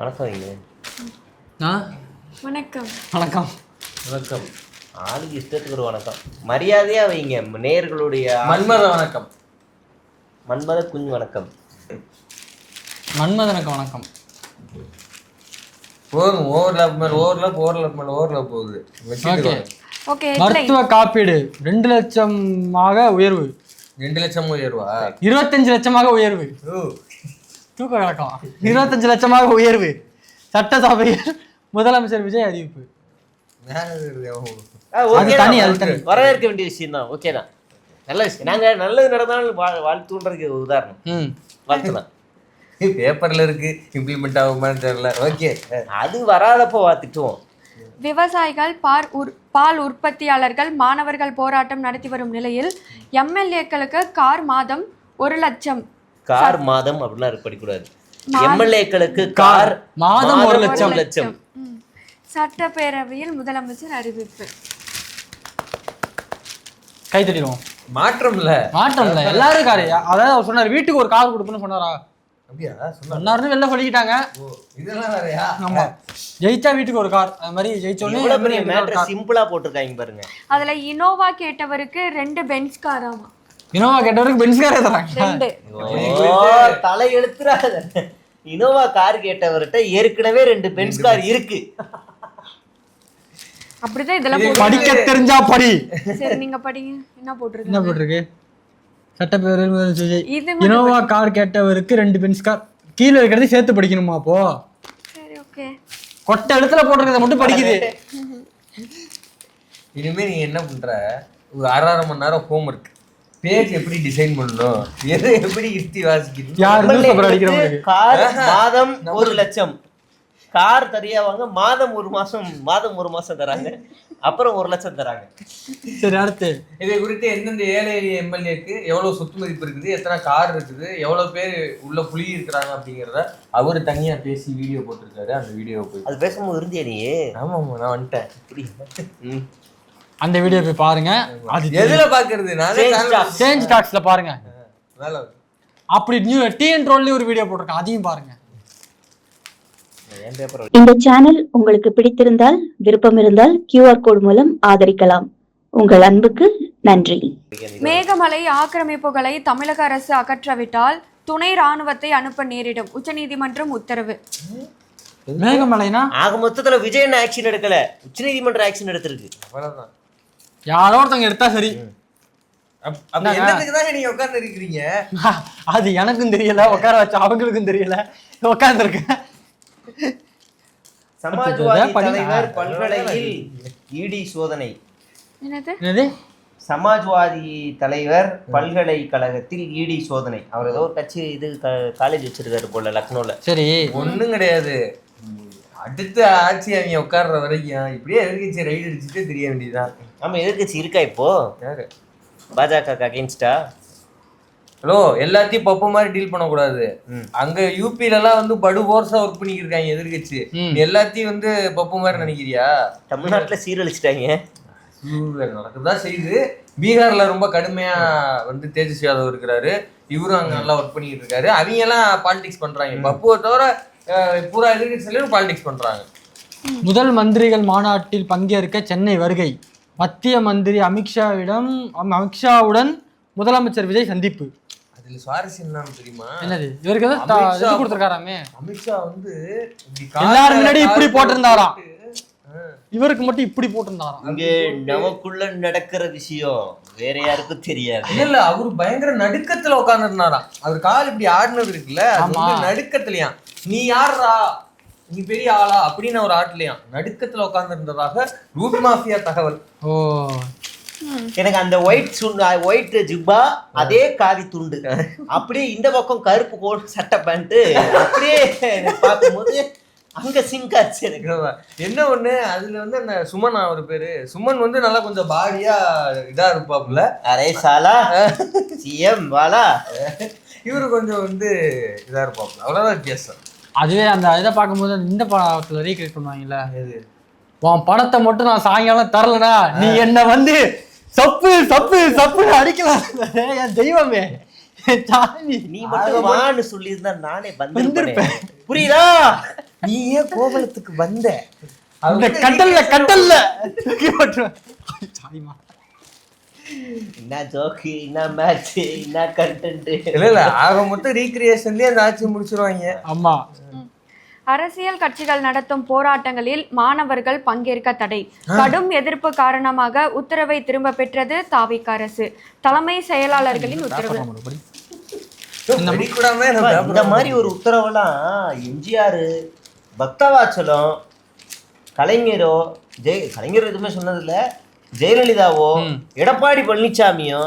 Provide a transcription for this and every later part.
வணக்கம் வைங்க. வணக்கம் வணக்கம் வணக்கம். ஆளுக்கு இஷ்டத்துக்கு ஒரு வணக்கம். மரியாதையா வைங்க. நேர்களுடைய மன்மத வணக்கம். மன்மத குஞ்சு வணக்கம். மன்மதனுக்கு வணக்கம். போதும். ஓவர்லாப் போகுது. ஓகே. மருத்துவ காப்பீடு 2 லட்சமாக உயர்வு. 2 லட்சம் உயர்வா? 25 லட்சமாக உயர்வு. தூக்க கலக்கம். 25 லட்சமாக உயர்வு. சட்டசபையில் முதலமைச்சர் விஜய் அறிவிப்பு. வரவேற்க வேண்டிய விஷயம் தான். ஓகே தான், நல்ல விஷயம். நாங்க நல்லது நடந்தாலும் வாழ்த்துன்றதுக்கு உதாரணம் வாழ்த்துதான். பேப்பர்ல இருக்கு, இம்ப்ளிமெண்ட் ஆகுமான்னு தெரியல. ஓகே, அது வராதப்போ பார்த்துக்குவோம். விவசாயிகள் பால் உற்பத்தியாளர்கள் மாணவர்கள் போராட்டம் நடத்தி வரும் நிலையில் எம்எல்ஏக்களுக்கு கார் மாதம் 1 லட்சம். கார் மாதம் அப்படின்னா படிக்கூடாது. எம்எல்ஏக்களுக்கு கார் மாதம் 1 லட்சம். சட்டப்பேரவையில் முதலமைச்சர் அறிவிப்பு. கை தட்டிடுவோம். மாற்றம் இல்ல எல்லாரும் காரு. அதாவது அவர் சொன்னார் வீட்டுக்கு ஒரு கார் கொடுப்பேன்னு சொன்னாரா? அப்படியா சொன்னாருன்னு வெளில சொல்லிக்கிட்டாங்க. இதெல்லாம் வேறயா? ஆமா, ஜெயிச்சா வீட்டுக்கு ஒரு கார். அது மாதிரி ஜெயிச்சோடனே சிம்பிளா போட்டிருக்காங்க பாருங்க. அதுல இனோவா கேட்டவருக்கு 2 பென்ஸ் காராமா. இனோவா கேட்டவருக்கு பென்ஸ் காரே தராங்க. 2 தலை எழுத்துறாத. இனோவா கார் கேட்டவர்கிட்ட ஏற்கனவே 2 பென்ஸ் கார் இருக்கு. அப்படிதான் இதெல்லாம் படிக்க தெரிஞ்சா படி. சரி, நீங்க படிங்க. என்ன போட்டிருக்கு? சட்டப்பேரவை விஜய் இனோவா கார் கேட்டவருக்கு 2 பென்ஸ் கார். கீழே இருக்கிறது சேர்த்து படிக்கணுமா? அப்போ சரி, ஓகே. கொட்டை இடத்துல போட்டிருக்கிறத மட்டும் படிக்குது. இனிமே நீ என்ன பண்ற, ஒரு 1/2 மணி நேரம் ஹோம் ஒர்க். பேஜ் எப்படி டிசைன் பண்ணணும், எது எப்படி ஹிஸ்டரி வாசிக்கணும். கார் மாதம் 1 லட்சம். கார் தரியாவாங்க. மாதம் ஒரு மாசம் தராங்க. அப்புறம் 1 லட்சம் தராங்க. சரி, அடுத்து இதை குறித்து எந்தெந்த ஏழை எம்எல்ஏக்கு எவ்வளவு சொத்து மதிப்பு இருக்குது, எத்தனை கார் இருக்குது, எவ்வளவு பேர் உள்ள புலி இருக்கிறாங்க அப்படிங்கிறத அவரு தனியா பேசி வீடியோ போட்டிருக்காரு. அந்த வீடியோ போய் அது பேசும்போது இருந்தியா நீ? ஆமா, நான் வந்துட்டேன். அந்த வீடியோ போய் பாருங்க. அது எதுல பாக்குறது? சேஞ்ச் டாக்ஸ்ல பாருங்க. அப்படி நியூ டிஎன் ரோல்ல ஒரு வீடியோ போட்டிருக்கேன், அதையும் பாருங்க. இந்த சேனல் உங்களுக்கு பிடித்திருந்தால், விருப்பம் இருந்தால் QR கோட் மூலம் ஆதரிக்கலாம். உங்கள் அன்புக்கு நன்றி. மேகமலை ஆக்கிரமிப்புகளை தமிழக அரசு அகற்றவிட்டால் துணை ராணுவத்தை அனுப்ப நேரிடும். உச்சநீதிமன்றம் உத்தரவு. மேகமலைனா ஆக மொத்தத்துல விஜய் என்ன ஆக்ஷன் எடுக்கல, உச்சநீதிமன்றம் ஆக்ஷன் எடுத்திருக்கு. அவ்வளவுதான். யாரோ ஒருத்தவங்க எடுத்தா சரி. நீங்க உட்கார்ந்து இருக்கிறீங்க. அது எனக்கும் தெரியல, உட்கார வச்ச அவங்களுக்கும் தெரியல, உட்கார்ந்து இருக்கேன். சமாஜ்வாதி தலைவர் பல்கலையில் இடி சோதனை. என்னது? சமாஜ்வாதி தலைவர் பல்கலைக்கழகத்தில் இடி சோதனை. அவர் ஏதோ ஒரு கட்சி காலேஜ் வச்சிருக்காரு போல லக்னோல. சரி, ஒண்ணும் கிடையாது. அடுத்த ஆட்சி அவங்க உட்கார்ற வரைக்கும் இப்படியே எதிர்கட்சி ரைடு அடிச்சுட்டு தெரிய வேண்டியதுதான். ஆமா, எதிர்கட்சி இருக்கா இப்போ? யாரு? பாஜக அகேன்ஸ்டா? ஹலோ, எல்லாத்தையும் பப்பு மாதிரி டீல் பண்ணக்கூடாது. அங்க யூபில எல்லாம் வந்து படு போர்ஸா ஒர்க் பண்ணிட்டு இருக்காங்க எதிர்கட்சி. எல்லாத்தையும் வந்து பப்பு மாதிரி நினைக்கிறியா? தமிழ்நாட்டுல சீரழிச்சிட்டாங்க. நடக்குதான் செய்யுது. பீகார்ல ரொம்ப கடுமையா வந்து தேஜஸ்வி யாதவ் இருக்கிறாரு. இவரும் அங்க நல்லா ஒர்க் பண்ணிட்டு இருக்காரு. அவங்க எல்லாம் பாலிடிக்ஸ் பண்றாங்க. பப்புவை தவிர பூரா எதிர்கட்சியிலும் பாலிடிக்ஸ் பண்றாங்க. முதல் மந்திரிகள் மாநாட்டில் பங்கேற்க சென்னை வருகை. மத்திய மந்திரி அமித்ஷாவுடன் முதலமைச்சர் விஜய் சந்திப்பு. அதுல சுவாரஸ்யம் என்னன்னு தெரியுமா? என்னது? இவருக்கு எதாவது கொடுத்திருக்காராமே. அமித்ஷா வந்து எல்லாரும் முன்னாடி இப்படி போட்டிருந்தாராம், இவருக்கு மட்டும் இப்படி போட்டிருந்தாராம். இங்க நமக்குள்ள நடக்கிற விஷயம் வேற யாருக்கும் தெரியாது. இல்ல, அவரு பயங்கர நடுக்கத்துல உட்கார்ந்து இருந்தாராம். அவர் கால் இப்படி ஆடினது இருக்குல்ல, நடுக்கத்துலயா நீ யாரா, நீ பெரிய ஆளா அப்படின்னு ஒரு ஆட்லயா நடுக்கத்துல உட்கார்ந்து இருந்ததாக ரூட் மாஃபியா தகவல். ஓ, எனக்கு அந்த ஒயிட் ஜிப்பா, அதே காவி துண்டு, அப்படியே இந்த பக்கம் கருப்பு கோட் சட்டை பேண்ட், அப்படியே பார்க்கும்போது அங்க சிங்காச்சு எனக்கு. என்ன ஒண்ணு, அதுல வந்து அந்த சுமன், அவர் பேரு சுமன் வந்து நல்லா கொஞ்சம் பாடியா இதா இருப்பாப்புல. அரே சாலா சிஎம் வாலா. இவரு கொஞ்சம் வந்து இதா இருப்பாப்புல. அவ்வளவுதான் வித்தியாசம். அதுவே அந்த இதை பார்க்கும்போது இந்த படத்துல ரீக்ரியேட் பண்ணுவாங்கல்ல, உன் பணத்தை மட்டும் நான் சாயங்காலம் தரலனா நீ என்ன வந்து சப்பு சப்பு சப்பு அடிக்கலாம். என் தெய்வமே, சாமி நீ மட்டும் வான்னு சொல்லியிருந்தா நானே வந்திருப்பேன். புரியுதா? நீ ஏன் கோவலத்துக்கு வந்த? அந்த கட்டல்ல தூக்கி போட்டுருவேன். சாரிமா. என்ன ஜோக்கு, என்ன மேட்ச், என்ன கண்டென்ட். இல்ல ஆக மொத்தம் ரீக்ரியேஷன்லயே அந்த ஆட்சி முடிச்சிருவாங்க. ஆமா. அரசியல் கட்சிகள் நடத்தும் போராட்டங்களில் மாணவர்கள் பங்கேற்க தடை. கடும் எதிர்ப்பு காரணமாக உத்தரவை திரும்ப பெற்றது தாவிக அரசு. தலைமை செயலாளர்களின் உத்தரவு. இந்த மாதிரி ஒரு உத்தரவெல்லாம் எம்ஜிஆர், பக்தவாச்சலம், கலைஞரோ கலைஞர் எதுவுமே சொன்னதில்ல, ஜெயலலிதாவோ எடப்பாடி பழனிசாமியோ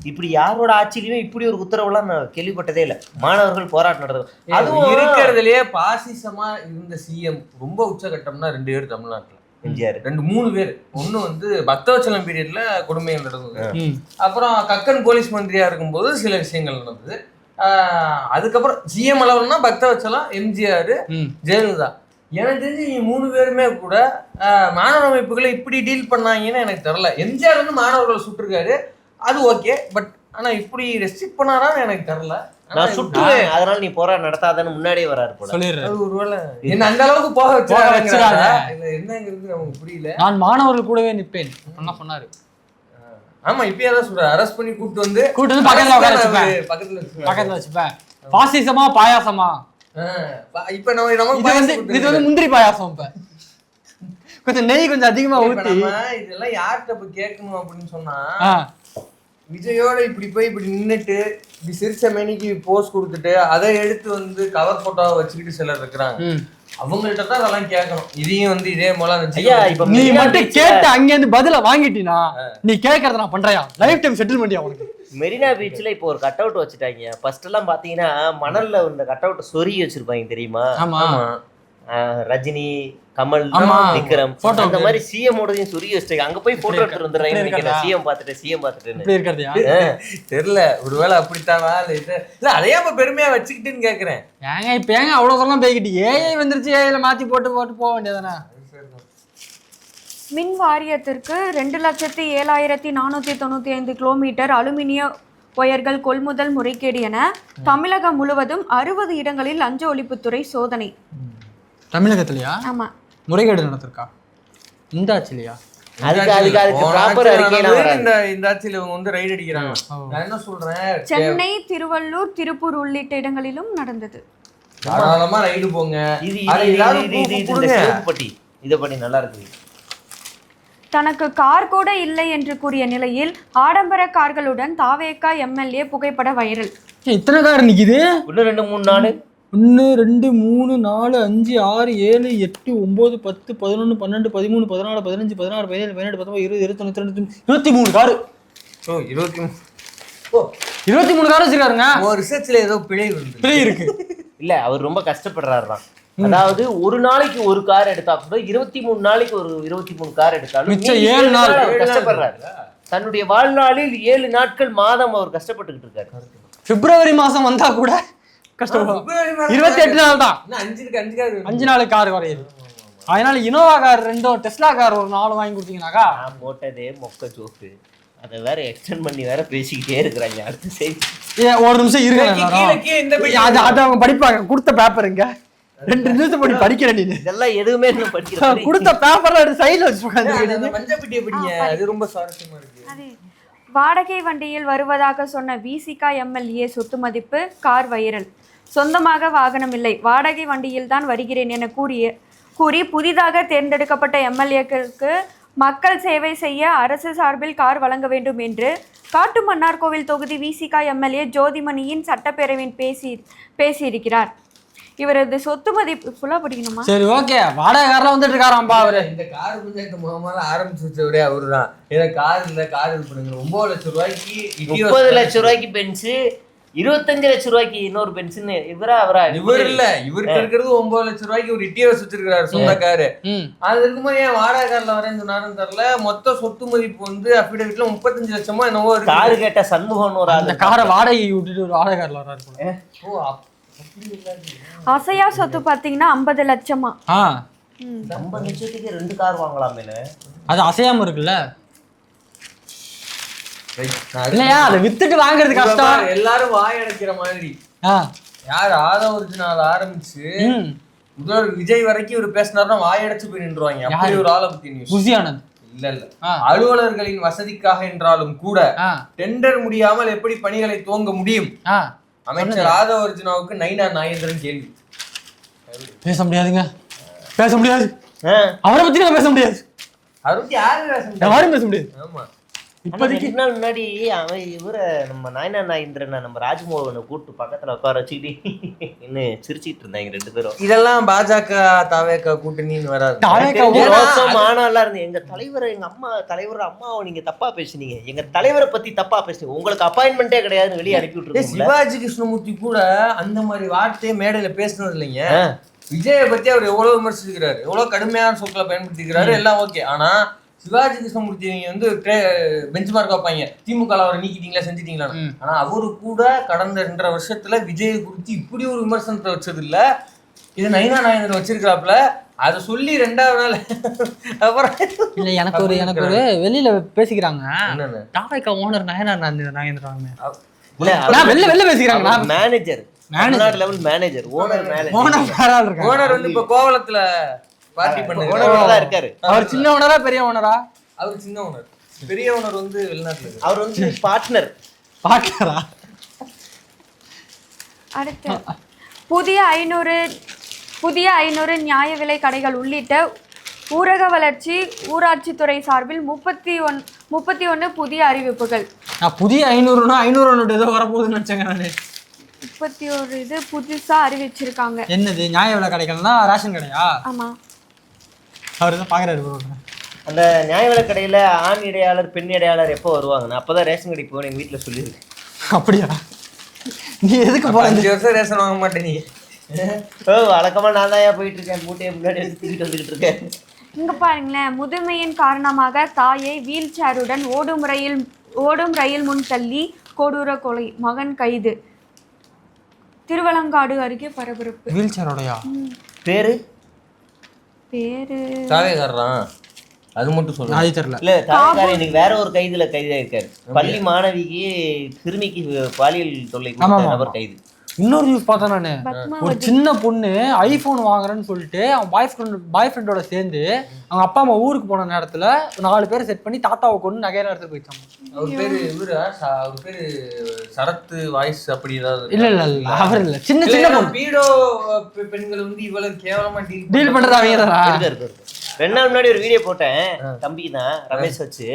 இப்படி யாரோட ஆட்சியிலுமே இப்படி ஒரு உத்தரவுலாம் நான் கேள்விப்பட்டதே இல்லை. மாணவர்கள் போராட்டம் நடத்தும். அதுவும் இருக்கிறதுலயே பாசிசமா இருந்த சிஎம் ரொம்ப உச்சகட்டம்னா 2 பேர் தமிழ்நாட்டுல. எம்ஜிஆர் 2-3 பேர். ஒண்ணு வந்து பக்தவச்சலம் பீரியட்ல கொடுமைகள் நடந்தது. அப்புறம் கக்கன் போலீஸ் மந்திரியா இருக்கும்போது சில விஷயங்கள் நடந்தது. அதுக்கப்புறம் சிஎம் அளவுனா பக்தவச்சலம், எம்ஜிஆர், ஜெயலலிதா. எனக்கு தெரிஞ்சு நீ 3 பேருமே கூட மாணவர் அமைப்புகளை இப்படி டீல் பண்ணாங்கன்னு எனக்கு தெரியல. எம்ஜிஆர் வந்து மாணவர்களை சுட்டிருக்காரு, அது ஓகே. பட் ஆனா இப்படி ரெஸ்ட்ரிக்ட் பண்ணாரான்னு எனக்கு தெரியல. நான் சுட்டுவேன், அதனால நீ போராட்டம் நடத்தாதன்னு முன்னாடியே வராரு போல. சொல்லிடுறேன். அது ஒருவேளை என்ன அந்த அளவுக்கு போக வச்சிருக்காங்க என்னங்கிறது நமக்கு புரியல. நான் மாணவர்கள் கூடவே நிற்பேன் சொன்னாரு. ஆமா இப்பயே தான் சொல்றேன். அரெஸ்ட் பண்ணி கூட்டு வந்து பக்கத்துல வச்சுப்பேன். பாசிசமா பாயாசமா? இப்ப நம்ம இது வந்து முந்திரி பாயாசம். இப்ப கொஞ்சம் நெய் கொஞ்சம் அதிகமா ஊத்தி இதெல்லாம் யார்கிட்ட போய் கேட்கணும் அப்படின்னு சொன்னா, விஜயோட இப்படி போய் இப்படி நின்னுட்டு இப்படி சிரிச்ச மேனிக்கு போஸ்ட் கொடுத்துட்டு அதை எடுத்து வந்து கவர் போட்டோவை வச்சுக்கிட்டு சிலர் இருக்கிறாங்க. அவங்கள்ட்ட தான் அதெல்லாம் கேட்கணும். இதையும் வந்து இதே போல நீ மட்டும் கேட்டு அங்க இருந்து பதில வாங்கிட்டீனா நீ கேட்கறத நான் பண்றியா? லைஃப் டைம் செட்டில்மெண்ட் உனக்கு. மெரினா பீச்ல இப்போ ஒரு கட் அவுட் வச்சுட்டாங்க. ஃபர்ஸ்ட் எல்லாம் பாத்தீங்கன்னா மணல்ல இந்த கட் அவுட் சொருகி வச்சிருப்பாங்க தெரியுமா? ஆமா. ரஜினி, கமல், விக்ரம் அந்த மாதிரி சிஎம் ஓடதையும் சொருகி வச்சிட்டாங்க. அங்க போய் போட்டோ எடுத்து வந்துடுறாங்க. சிஎம் பாத்துட்டு தெரியல. ஒருவேளை அப்படித்தானா இல்ல அதையே இப்ப பெருமையா வச்சுக்கிட்டுன்னு கேக்குறேன். ஏங்க இப்ப ஏங்க அவ்வளவு தூரம் பேய்கிட்டு ஏஐ வந்துருச்சு, ஏஐல மாத்தி போட்டு போக வேண்டியதானே? மின் வாரியத்திற்கு 2,07,495 கிலோமீட்டர் அலுமினிய ஒயர்கள் கொள்முதல் முறைகேடு என தமிழகம் முழுவதும் 60 இடங்களில் லஞ்ச ஒழிப்புத்துறை சோதனை. தமிழகத்திலயா? ஆமா. முறைகேடு நடந்திருக்கா இந்த ஆட்சிலையா? இந்த ஆட்சியில இவங்க வந்து ரைடு அடிக்கிறாங்க. நான் என்ன சொல்றேன், சென்னை, திருவள்ளூர், திருப்பூர் உள்ளிட்ட இடங்களிலும் நடந்தது. தாராளமா ரைடு போங்க. இதை பண்ணி நல்லா இருக்கு. தனக்கு கார் கூட இல்லை என்று கூறிய நிலையில் ஆடம்பர கார்களுடன் தாவேகா எம்எல்ஏ புகைப்பட வைரல். இத்தனை கார் நிக்குது. 1 2 3 4 1 2 3 4 5 6 7 8 9 10 11 12 13 14 15 16 17 18 19 20 21 22 23 கார். 23 கார் வச்சிருக்காருங்க. ஒரு ரிசர்ச்ல ஏதோ பிழை இருக்கு. இல்ல அவர் ரொம்ப கஷ்டப்படுறாருதான். அதாவது ஒரு நாளைக்கு ஒரு கார் எடுத்தா கூட 23 நாளைக்கு ஒரு 23 கார் எடுத்தாலும் மிச்சம் 7 நாள் கஷ்டப்படுறாரு. தன்னுடைய வாழ்நாளில் 7 நாட்கள் மாதம் அவர் கஷ்டப்பட்டுக்கிட்டு இருக்காரு. பிப்ரவரி மாசம் வந்தா கூட கஷ்டப்படும். 28 நாள் தான். 5 நாள் கார் வரையுது. அதனால இனோவா கார் 2, டெஸ்லா கார் ஒரு 4 வாங்கி கொடுத்தீங்கன்னாக்கா. நான் போட்டதே மொக்க ஜோக்கு. அதை வேற எக்ஸ்டெண்ட் பண்ணி வேற பேசிக்கிட்டே இருக்கிறாங்க. அடுத்து செய்தி. ஒரு நிமிஷம் இருங்க, அதை அவங்க படிப்பாங்க. கொடுத்த பேப்பருங்க 2 நிமிஷம் படி படிக்கிறேன். நீ இதெல்லாம் எதுவுமே படிக்கிற கொடுத்த பேப்பர்ல சைடுல வச்சுக்கோங்க. மஞ்சப்பட்டியை படிங்க, அது ரொம்ப சுவாரஸ்யமா இருக்கு. வாடகை வண்டியில் வருவதாக சொன்ன விசிகா எம்எல்ஏ சொத்து மதிப்பு கார் வைரல். சொந்தமாக வாகனம் இல்லை, வாடகை வண்டியில் தான் வருகிறேன் என கூறி புதிதாக தேர்ந்தெடுக்கப்பட்ட எம்எல்ஏக்களுக்கு மக்கள் சேவை செய்ய அரசு சார்பில் கார் வழங்க வேண்டும் என்று காட்டுமன்னார்கோவில் தொகுதி விசிகா எம்எல்ஏ ஜோதிமணியின் சட்டப்பேரவையில் பேசியிருக்கிறார். இவரது சொத்து மதிப்பு ஃபுல்லா படிக்கணுமா? சரி ஓகே. வாடகை கார்ல வந்துட்டு இருக்காராம்பா அவரு. இந்த கார் பஞ்சாயத்து முகமால ஆரம்பிச்சு வச்சவரே அவருதான். ஏன்னா கார் இல்ல, கார் இது பண்ணுங்க. 9 லட்சம் ரூபாய்க்கு 30 லட்சம் ரூபாய்க்கு பென்ஸ், 25 லட்சம் ரூபாய்க்கு இன்னொரு பென்ஸ்னு அவரா இவர் இல்ல. இவருக்கு இருக்கிறது 9 லட்சம் ரூபாய்க்கு ஒரு இட்டியோஸ் வச்சிருக்காரு சொந்த காரு. அது இருக்கும்போது ஏன் வாடகை கார்ல வரேன்னு சொன்னாருன்னு தெரியல. மொத்த சொத்து மதிப்பு வந்து அபிடேவிட்ல 35 லட்சமா என்னவோ இருக்கு. காரு கேட்ட சண்முகன் ஒரு அந்த காரை வாடகை விட்டுட்டு ஒரு வாடகை கார்ல வராரு. ஓ அசையா சொத்து பாத்தீங்கன்னா 50 லட்சமா. 50 லட்சத்துக்கு 2 கார் வாங்கலாமே. அது அசையாம இருக்குல்ல. இல்லையா அதை வித்துட்டு வாங்குறது கஷ்டம். எல்லாரும் வாய் அடைக்கிற மாதிரி யார் ஆதவர்ஜுனால ஆரம்பிச்சு முதல்வர் விஜய் வரைக்கும் இவர் பேசினாருன்னா வாய் அடைச்சு போய் நின்றுவாங்க. அப்படி ஒரு ஆளை பத்தி நியூஸ். புசி ஆனந்த் இல்ல அலுவலர்களின் வசதிக்காக என்றாலும் கூட டெண்டர் முடியாமல் எப்படி பணிகளை துவங்க முடியும்? அமைச்சர் ஆதவர்ஜுனாவுக்கு நயினார் நாகேந்திரன் கேள்வி. பேச முடியாதுங்க, பேச முடியாது. அவரை பத்தி நான் பேச முடியாது. அவரை பத்தி யாரும் பேச முடியாது. ஆமா, இப்போதைக்கு நாள் முன்னாடி அவன் இவரை நம்ம நயினார் நாகேந்திரன் நம்ம ராஜ்மோகனை கூப்பிட்டு பக்கத்துல உட்கார வச்சுக்கிட்டு இன்னும் சிரிச்சிட்டு இருந்தாங்க 2 பேரும். இதெல்லாம் பாஜக தாவேக கூட்டணின்னு வராது. மானெல்லாம் இருந்து எங்க தலைவர், எங்க அம்மா தலைவர் அம்மாவை நீங்க தப்பா பேசுனீங்க, எங்க தலைவரை பத்தி தப்பா பேசுனீங்க, உங்களுக்கு அப்பாயின்மெண்டே கிடையாதுன்னு வெளியே அனுப்பி விட்டுருக்கீங்க. சிவாஜி கிருஷ்ணமூர்த்தி கூட அந்த மாதிரி வார்த்தையை மேடையில பேசுனது இல்லைங்க. விஜயை பத்தி அவர் எவ்வளவு விமர்சிக்கிறாரு, எவ்வளவு கடுமையான சொற்களை பயன்படுத்திக்கிறாரு, எல்லாம் ஓகே. ஆனா சிவாஜி கிருஷ்ணமூர்த்தி நீங்க வந்து பெஞ்ச் மார்க் வைப்பாங்க, திமுக அவரை நீக்கிட்டீங்களா செஞ்சுட்டீங்களா. ஆனா அவரு கூட கடந்த 2.5 வருஷத்துல விஜயை குறித்து இப்படி ஒரு விமர்சனத்தை வச்சது இல்ல. இது நயினார் நாகேந்திரன் வச்சிருக்காப்ல. அதை சொல்லி 2வது நாள் அப்புறம் இல்ல எனக்கு ஒரு வெளியில பேசிக்கிறாங்க. தாவேக ஓனர் நயினார் நாகேந்திரன் வெளில பேசிக்கிறாங்க. மேனேஜர் லெவல் மேனேஜர், ஓனர் வந்து இப்ப கோவளத்துல பார்ட்டி பண்ண இருக்காரு. அவர் சின்ன ஓனரா பெரிய ஓனரா? அவர் சின்ன ஓனர். பெரிய ஓனர் வந்து வெளிநாட்டுல. அவர் வந்து பார்ட்னரா? அடுத்து புதிய 500 நியாய விலை கடைகள் உள்ளிட்ட ஊரக வளர்ச்சி ஊராட்சித்துறை சார்பில் 31 புதிய அறிவிப்புகள். புதிய 500 ஏதோ வரப்போகுதுன்னு நினைச்சேங்க நானு. 31 இது புதுசா அறிவிச்சிருக்காங்க. என்னது நியாய விலை கடைகள்னா ரேஷன் கடையா? ஆமா, அவரு தான் பாக்குறாரு. அந்த நியாய விலை கடையில ஆண் இடையாளர் பெண் இடையாளர் எப்போ வருவாங்க? அப்பதான் ரேஷன் கடைக்கு போவேன், எங்க வீட்டுல சொல்லியிருக்கு. அப்படியா? நீ எதுக்கு போற? 5 வருஷம் ரேஷன் வாங்க மாட்டேன் நீ? வழக்கமா நான் தான் போயிட்டு இருக்கேன், மூட்டையை முன்னாடி எடுத்துக்கிட்டு வந்துகிட்டு இருக்கேன். இங்க பாருங்களேன், முதுமையின் காரணமாக தாயை வீல் சேருடன் ஓடும் ரயில் முன் தள்ளி கொடூர கொலை, மகன் கைது. திருவலங்காடு அருகே பரபரப்பு. வீல் சேரோடயா? பேரு தாவேகாரன், அது மட்டும் சொல்லுங்க. அது தெரியல. இல்ல தாவேகாரன் இன்னைக்கு வேற ஒரு கைதாயிருக்காரு. பள்ளி மாணவிக்கு சிறுமிக்கு பாலியல் தொல்லை கொடுத்த நபர் கைது. இன்னொரு நியூஸ் பார்த்தேன் நானு. ஒரு சின்ன பொண்ணு ஐபோன் வாங்குறேன்னு சொல்லிட்டு அவன் பாய் ஃப்ரெண்டோட சேர்ந்து அவங்க அப்பா அம்மா ஊருக்கு போன நேரத்துல 4 பேரை செட் பண்ணி தாத்தாவை கொண்டு நகையில எடுத்து போயிட்டாங்க. அவர் பேரு இவரா? அவர் பேரு சரத்து வாய்ஸ் அப்படி ஏதாவது? இல்ல அவர் இல்ல, சின்ன பொண்ணு. பீடோ பெண்கள் வந்து இவ்வளவு கேவலமா டீல் பண்றது அவங்க தான். 2 நாள் முன்னாடி ஒரு வீடியோ போட்டேன், தம்பி தான் ரமேஷ் வச்சு.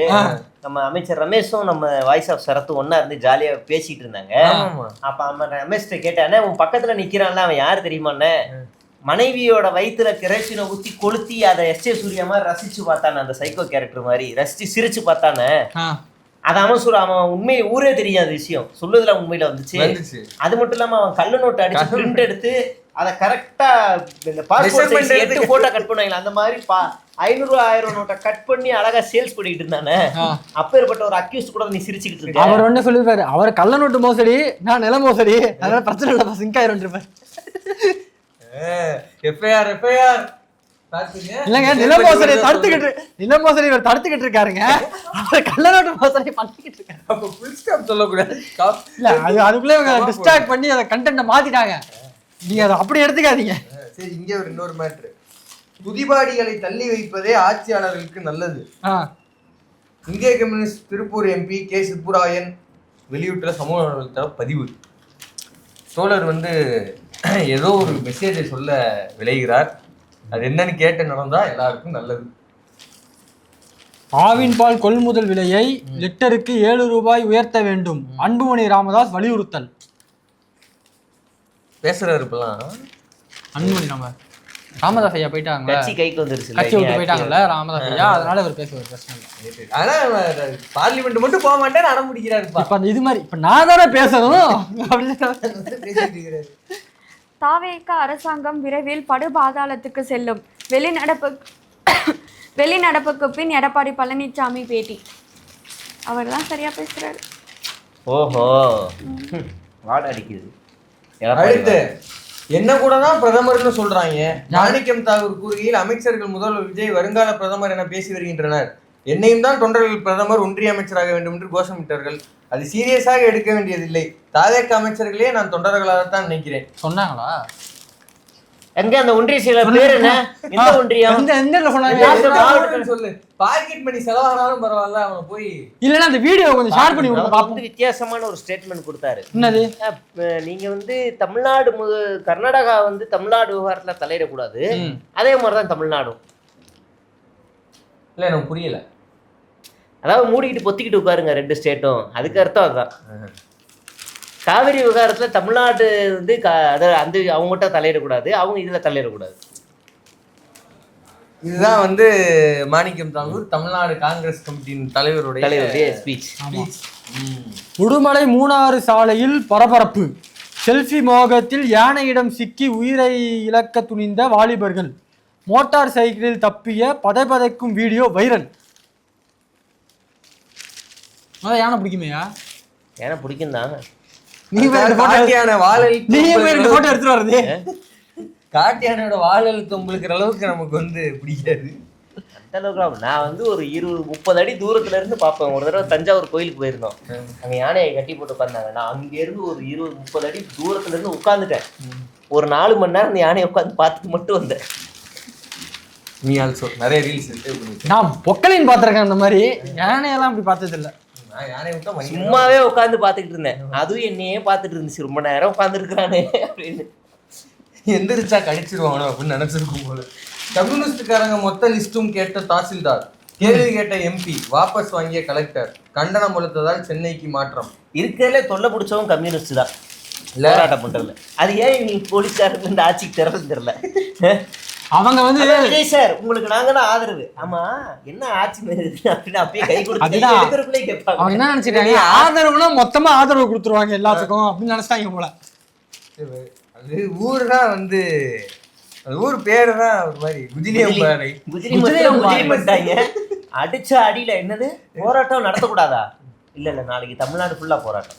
நம்ம அமைச்சர் ரமேஷும் நம்ம வாய்ஸ் ஆஃப் சரத்தும் ஒன்னா இருந்து ஜாலியா பேசிட்டு இருந்தாங்க. அப்ப அம்மா ரமேஷ்ட கேட்டானே, உன் பக்கத்துல நிக்கிறான்ல அவன் யாரு தெரியுமாண்ணே? மனைவியோட வயிற்றுல கெரோசினை ஊத்தி கொளுத்தி அதை எஸ்ஏ சூர்யா மாதிரி ரசிச்சு பார்த்தானே, அந்த சைக்கோ கேரக்டர் மாதிரி ரசிச்சு சிரிச்சு பார்த்தானே. அது அவன் உண்மை ஊரே தெரியாத விஷயம் சொல்லுதுல உண்மையில வந்துச்சு. அது மட்டும் இல்லாம அவன் கள்ள நோட்டு அடிச்சு பிரிண்ட் எடுத்து அதை கரெக்டா இந்த பாஸ்போர்ட் சைஸ் 8 போட்டோ கட் பண்ணுவாங்களா அந்த மாதிரி 500 1000 நோட்டை கட் பண்ணி அழகா சேல்ஸ் பண்ணிட்டு இருந்தானே. அப்பேற்பட்ட ஒரு அக்யூஸ் கூட நீ சிரிச்சுக்கிட்டு இருக்க. அவர் ஒண்ணு சொல்லிருப்பாரு, அவர் கள்ள நோட்டு மோசடி, நான் நில மோசடி, அதனால பிரச்சனை இல்ல, சிங்க் ஆயிரும் இருப்பாரு. எஃப்ஐஆர் இல்லங்க, நில மோசடி தடுத்துக்கிட்டு இருக்காருங்க. அவர் கள்ள நோட்டு மோசடி பண்ணிக்கிட்டு இருக்காரு. அப்ப ஃபுல் ஸ்டாப் சொல்லக்கூடாது. இல்ல அதுக்குள்ளே இவங்க டிஸ்ட்ராக்ட் பண்ணி அதை கண்டென்ட்டை மாத்திட்டாங்க. நீங்க அதை அப்படி எடுத்துக்காதீங்க. சரி, இங்கே ஒரு இன்னொரு மேட்ரு. துதிபாடிகளை தள்ளி வைப்பதே ஆட்சியாளர்களுக்கு நல்லது. இந்திய கம்யூனிஸ்ட் திருப்பூர் எம்பி கே சிப்புராயன் வெளியிட்டுள்ள சமூக வலைதள பதிவு. சோழர் வந்து ஏதோ ஒரு மெசேஜை சொல்ல விளைகிறார். அது என்னன்னு கேட்டு நடந்தா எல்லாருக்கும் நல்லது. ஆவின் பால் கொள்முதல் விலையை லிட்டருக்கு 7 ரூபாய் உயர்த்த வேண்டும், அன்புமணி ராமதாஸ் வலியுறுத்தல். பேசுறாரு இப்பெல்லாம் அன்புமணி ராமதாஸ் ஐயா போயிட்டாங்க, கட்சி கைக்கு வந்துருச்சு, கட்சி விட்டு போயிட்டாங்கல்ல ராமதாஸ் ஐயா, அதனால அவர் பேசுவார் பிரச்சனை இல்லை. ஆனா பார்லிமெண்ட் மட்டும் போக மாட்டேன்னு அடம் பிடிக்கிறாரு. இப்ப அந்த இது மாதிரி இப்ப நான் தானே பேசணும் அப்படின்னு. தாவேக அரசாங்கம் விரைவில் படுபாதாளத்துக்கு செல்லும், வெளிநடப்புக்கு பின் எடப்பாடி பழனிசாமி பேட்டி. அவர் தான் சரியா பேசுறாரு. ஓஹோ, வாட அடிக்குது. அடுத்து என்ன கூட தான் பிரதமர்னு சொல்றாங்க. மாணிக்கம் தாகூர் கூறுகையில் அமைச்சர்கள் முதல்வர் விஜய் வருங்கால பிரதமர் என பேசி வருகின்றனர். என்னையும் தான் தொண்டர்கள் பிரதமர் ஒன்றிய அமைச்சராக வேண்டும் என்று கோஷமிட்டார்கள். அது சீரியஸாக எடுக்க வேண்டியதில்லை. தாவேக அமைச்சர்களே நான் தொண்டர்களாகத்தான் நினைக்கிறேன். சொன்னாங்களா? எங்க அந்த ஒன்றிய செயலர் பேர் என்ன? எந்த ஒன்றியம்? எந்த சொன்னாங்க? சொல்லு. பாக்கெட் மணி செலவானாலும் பரவாயில்ல, அவனை போய் இல்லன்னா அந்த வீடியோ கொஞ்சம் ஷேர் பண்ணி விடுங்க பாப்போம். வித்தியாசமான ஒரு ஸ்டேட்மெண்ட் கொடுத்தாரு. என்னது? நீங்க வந்து தமிழ்நாடு கர்நாடகா வந்து தமிழ்நாடு விவகாரத்துல தலையிடக்கூடாது, அதே மாதிரிதான் தமிழ்நாடும். இல்ல எனக்கு புரியல. அதாவது மூடிக்கிட்டு பொத்திக்கிட்டு உட்காருங்க ரெண்டு ஸ்டேட்டும், அதுக்கு அர்த்தம் அதுதான். காவிரி விவகாரத்துல தமிழ்நாடு வந்து அந்த அவங்ககிட்ட தலையிடக்கூடாது, அவங்க இதுல தலையிடக்கூடாது. இதுதான் வந்து மாணிக்கம் தாங்கூர் தமிழ்நாடு காங்கிரஸ் கமிட்டியின் தலைவருடைய ஸ்பீச். உடுமலை மூணாறு சாலையில் பரபரப்பு. செல்ஃபி மோகத்தில் யானையிடம் சிக்கி உயிரை இழக்க துணிந்த வாலிபர்கள். மோட்டார் சைக்கிளில் தப்பிய பதைக்கும் வீடியோ வைரல். யானை பிடிக்குமையா? யானை பிடிக்கும் தான். காட்டியானோட வால் எழுத்து உங்களுக்கு அளவுக்கு நமக்கு வந்து பிடிக்காது. அந்த அளவுக்கு நான் வந்து ஒரு 20-30 அடி தூரத்துல இருந்து பார்ப்பேன். ஒரு தடவை தஞ்சாவூர் கோயிலுக்கு போயிருந்தோம், அங்க யானையை கட்டி போட்டு உட்கார்ந்தாங்க. நான் அங்க இருந்து ஒரு 20-30 அடி தூரத்துல இருந்து உட்கார்ந்துட்டேன். ஒரு 4 மணி நேரம் அந்த யானையை உட்காந்து பார்த்துட்டு மட்டும் வந்தேன். நீ ஆல்சோ நிறைய ரீல்ஸ் நான் பொக்கலின் பார்த்திருக்கேன், அந்த மாதிரி யானையெல்லாம் அப்படி பார்த்தது இல்லை. சும்மாவே உட்காந்து பாத்துக்கிட்டு இருந்தேன். அதுவும் என்னையே பாத்துட்டு இருந்துச்சு, ரொம்ப நேரம் உட்கார்ந்து இருக்கிறானே அப்படின்னு. எந்திரிச்சா கடிச்சிருவானோ அப்படின்னு நினைச்சிருக்கும் போல. கம்யூனிஸ்டுக்காரங்க மொத்த லிஸ்டும் கேட்ட தாசில்தார், கேள்வி கேட்ட எம்பி, வாபஸ் வாங்கிய கலெக்டர், கண்டனம் வலுத்ததால் சென்னைக்கு மாற்றம். இருக்கிறதுல தொல்லை பிடிச்சவங்க கம்யூனிஸ்ட் தான் போராட்டம் பண்றதுல. அது ஏன் நீ போலீஸ்காரங்க இந்த ஆட்சிக்கு தெரியல? அவங்க வந்து விஜய் சார் உங்களுக்கு நாங்க தான் ஆதரவு. ஆமா என்ன ஆட்சி அப்படின்னு அப்படியே கை கொடுத்து கேட்பாங்க. அவங்க என்ன நினைச்சிருக்காங்க, ஆதரவுனா மொத்தமா ஆதரவு கொடுத்துருவாங்க எல்லாத்துக்கும் அப்படின்னு நினைச்சிட்டாங்க போல. அது ஊர் தான் வந்து ஊர் பேரு தான் ஒரு மாதிரி குஜிலியம்பாறை அடிச்ச அடியில என்னது போராட்டம் நடத்தக்கூடாதா? இல்ல நாளைக்கு தமிழ்நாடு ஃபுல்லா போராட்டம்.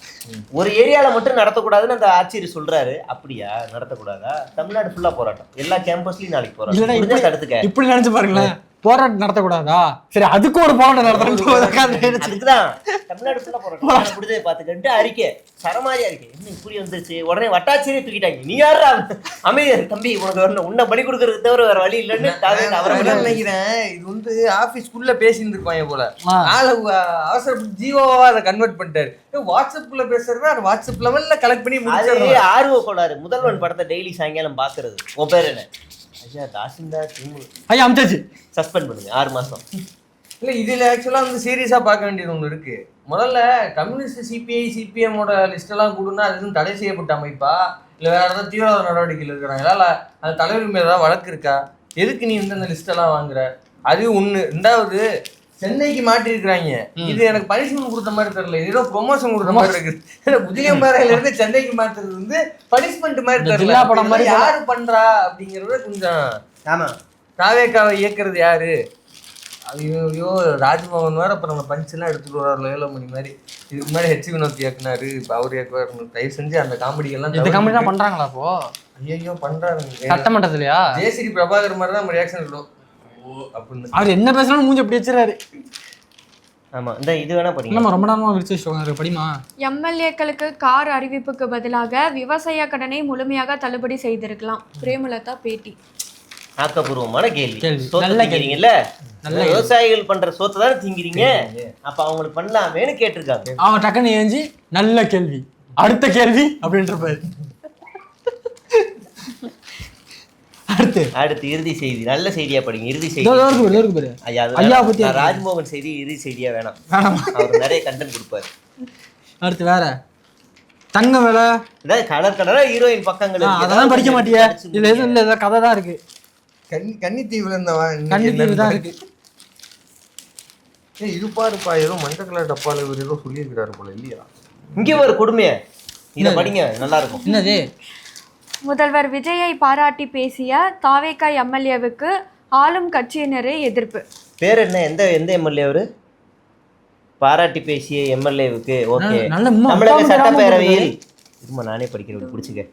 ஒரு ஏரியால மட்டும் நடத்தக்கூடாதுன்னு அந்த ஆட்சியர் சொல்றாரு. அப்படியா? நடத்தக்கூடாதா? தமிழ்நாடு ஃபுல்லா போராட்டம், எல்லா கேம்பஸ்லயும் நாளைக்கு போராட்டம். தடுத்துக்க இப்படி நினைச்சு பாருங்களேன், போராட்டம் நடத்தக்கூடாதா? சரி அதுக்கு ஒரு போராட்டம் நடத்ததான் தமிழ்நாடு ஃபுல்லா போராட்டம் முடிஞ்சதை பாத்துக்கிட்டு அறிக்கை, சரமாரி அறிக்கை. என்ன இப்படி வந்துருச்சு? உடனே வட்டாட்சியரே தூக்கிட்டாங்க. நீ யாரா அமைதியார் தம்பி, உனக்கு வரணும், உன்னை பலி கொடுக்கறதுக்கு தவிர வேற வழி இல்லைன்னு அவரை நினைக்கிறேன். இது வந்து ஆபீஸ்க்குள்ள பேசிட்டு இருப்பாங்க போல. அவசர ஜீவோவா அதை கன்வெர்ட் பண்ணிட்டாரு. வாட்ஸ்அப்ல பேசுறதா வாட்ஸ்அப் லெவல்ல கலெக்ட் பண்ணி முடிச்சாரு. ஆர்வ கோளாறு. முதல்வன் படத்தை டெய்லி சாயங்காலம் பாக்குறது. உன் பேர் என்ன? ஐயா தாசில்தார் ஐயா அம்சாச்சு சஸ்பெண்ட் பண்ணுங்க 6 மாசம். இல்ல இதுல ஆக்சுவலா வந்து சீரியஸா பார்க்க வேண்டியது ஒண்ணு இருக்கு. முதல்ல கம்யூனிஸ்ட் சிபிஐ சிபிஎம்மோட லிஸ்ட் எல்லாம் கொடுன்னா அது எதுவும் தடை செய்யப்பட்ட அமைப்பா இல்ல வேற ஏதாவது தீவிரவாத நடவடிக்கைகள் இருக்கிறாங்களா இல்ல அந்த தலைவர் மேல ஏதாவது வழக்கு இருக்கா? எதுக்கு நீ வந்து அந்த லிஸ்ட் எல்லாம் வாங்குற? அது ஒண்ணு. 2வது சென்னைக்கு மாட்டிருக்கிறாங்க. இது எனக்கு பனிஷ்மெண்ட் கொடுத்த மாதிரி தெரியல, ஏதோ ப்ரொமோஷன் கொடுத்த மாதிரி இருக்குது. புதியம்பாறையில இருந்து சென்னைக்கு மாத்துறது வந்து பனிஷ்மெண்ட் மாதிரி தெரியல. யாரு பண்றா அப்படிங்கறத கொஞ்சம். ஆமா, தாவேக்காவை இயக்குறது யாரு? ஐயோ ராஜ்மோகன் வேற அப்புறம் நம்ம பஞ்செல்லாம் எடுத்துட்டு வர்றாரு 7 மணி மாதிரி. இதுக்கு முன்னாடி ஹெச் வினோத் இயக்குனாரு, இப்ப அவர் இயக்குவாரு. தயவு செஞ்சு அந்த காமெடி எல்லாம் பண்றாங்களா? அப்போ ஐயோ பண்றாங்க சட்டமன்றத்துலயா? ஜெயஸ்ரீ பிரபாகர் மாதிரி தான் நம்ம ரியாக்ஷன் இருக்கும் அப்படின்னு. அவர் என்ன பேசணும் மூஞ்சி அப்படி வச்சிருக்காரு. ஆமா, இந்த இது வேணா படிங்க. நம்ம ரொம்ப நேரமா விரிச்சு வச்சுக்கோங்க, படிமா. எம்எல்ஏக்களுக்கு கார் அறிவிப்புக்கு பதிலாக விவசாய கடனை முழுமையாக தள்ளுபடி செய்திருக்கலாம். பிரேமலதா பேட்டி. ஆக்கப்பூர்வமான கேள்வி. கேள்விங்கல்ல, நல்ல விவசாயிகள் பண்ற சோத்தை தானே திங்கிறீங்க, அப்ப அவங்களுக்கு பண்ணலாமேன்னு கேட்டிருக்காங்க. அவன் டக்குன்னு ஏஞ்சி நல்ல கேள்வி, அடுத்த கேள்வி அப்படின்றப்பாரு. அடுத்து இறுதி செய்தி. நல்ல செய்தியா படிங்க. இறுதி செய்தி ராஜ்மோகன் செய்தி இறுதி செய்தியா வேணாம், அவர் நிறைய கண்டென்ட் கொடுப்பாரு. அடுத்து வேற தங்க வேலை, ஏதாவது கலர் கலரா ஹீரோயின் பக்கங்கள் அதெல்லாம் படிக்க மாட்டியா? இல்ல எதுவும் இல்ல, ஏதாவது கதை தான் இருக்கு. கன்னித்தீவுல இருந்தவன் கன்னித்தீவு தான் இருக்கு. இருப்பா ஏதோ மஞ்சள் கலர் டப்பால இவர் ஏதோ சொல்லியிருக்கிறாரு போல இல்லையா? இங்கே ஒரு கொடுமையை இதை படிங்க, நல்லா இருக்கும். என்னது? முதல்வர் விஜயை பாராட்டி பேசிய தாவேகா எம்எல்ஏவுக்கு ஆளும் கட்சியினரே எதிர்ப்பு. பேர் என்ன? எந்த எம்எல்ஏ அவரு? பாராட்டி பேசிய எம்எல்ஏவுக்கு ஓகே. தமிழக சட்டப்பேரவையில் நானே படிக்கிறேன், பிடிச்சிக்க.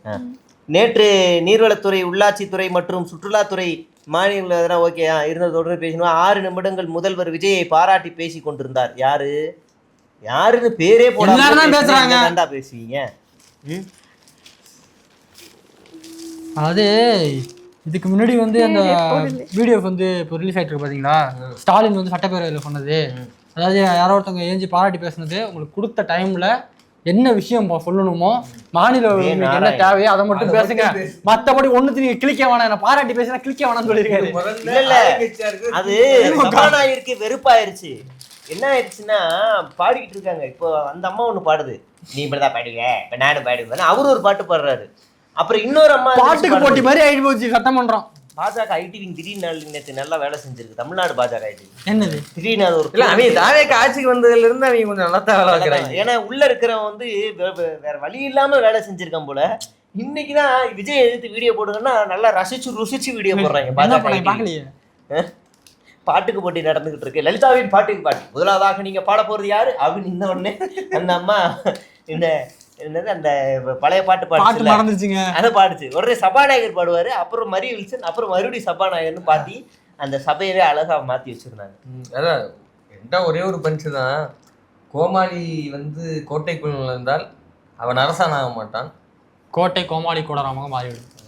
நேற்று நீர்வளத்துறை, உள்ளாட்சித்துறை மற்றும் சுற்றுலாத்துறை மாநில அதெல்லாம் ஓகே இருந்தது தொடர்ந்து பேசணும். 6 நிமிடங்கள் முதல்வர் விஜயை பாராட்டி பேசி கொண்டிருந்தார். யாருன்னு பேரே எல்லாரும் தான் பேசுறாங்க. போடாம பேசுவீங்க. அதாவது இதுக்கு முன்னாடி வந்து அந்த வீடியோ வந்து இப்போ ரிலீஸ் ஆயிட்டு இருக்கு பாத்தீங்களா, ஸ்டாலின் வந்து சட்டப்பேரவையில் சொன்னது, அதாவது யாரோ ஒருத்தவங்க ஏஞ்சி பாராட்டி பேசுனது, உங்களுக்கு கொடுத்த டைம்ல என்ன விஷயம் சொல்லணுமோ, மாநில என்ன தேவையோ அதை மட்டும் பேசுங்க, மத்தபடி ஒண்ணுத்து நீங்க கிளிக்க வேணாம், என்ன பாராட்டி பேசினா கிளிக்க வேணாம்னு சொல்லியிருக்காரு. இல்ல அது சபாநாயகருக்கு வெறுப்பாயிருச்சு. என்ன ஆயிடுச்சுன்னா பாடிக்கிட்டு இருக்காங்க. இப்போ அந்த அம்மா ஒண்ணு பாடுது, நீ இப்படிதான் பாடுங்க, இப்ப நானும் பாடுவேன், அவரு ஒரு பாட்டு பாடுறாரு. அப்புறம் இன்னொரு அம்மா பாட்டுக்கு போட்டி மாதிரி ஆயிட்டு போச்சு சட்டமன்றம். பாஜக ஐடி விங் திடீர்னு நேற்று நல்லா வேலை செஞ்சிருக்கு. தமிழ்நாடு பாஜக ஐடி என்னது திடீர்னு அது ஒரு இல்ல அவங்க தாவேக்கு ஆட்சிக்கு வந்ததுல இருந்து அவங்க கொஞ்சம் நல்லா தான் வேலை வைக்கிறாங்க. ஏன்னா உள்ள இருக்கிறவன் வந்து வேற வழி இல்லாம வேலை செஞ்சிருக்கான் போல. இன்னைக்குதான் விஜய் எதிர்த்து வீடியோ போடுங்கன்னா நல்லா ருசிச்சு வீடியோ போடுறாங்க. பாக்கலையே. பாட்டுக்கு போட்டி நடந்துகிட்டு இருக்கு. லலிதாவின் பாட்டுக்கு பாட்டி முதலாவதாக நீங்க பாட போறது யாரு அப்படின்னு இந்த உடனே அந்த அம்மா என்னது அந்த பழைய பாட்டு மறந்துச்சுங்க, அதை பாடுச்சு. உடனே சபாநாயகர் பாடுவாரு, அப்புறம் மரி வில்சன், அப்புறம் மறுபடியும் சபாநாயகர்னு பாத்தி அந்த சபையவே அழகா மாத்தி வச்சிருந்தாங்க. அதான் என்கிட்ட ஒரே ஒரு பஞ்சு தான், கோமாளி வந்து கோட்டைக்குள் இருந்தால் அவன் அரசாணம் ஆக மாட்டான், கோட்டை கோமாளி கூடராமாக மாறிவிடும்.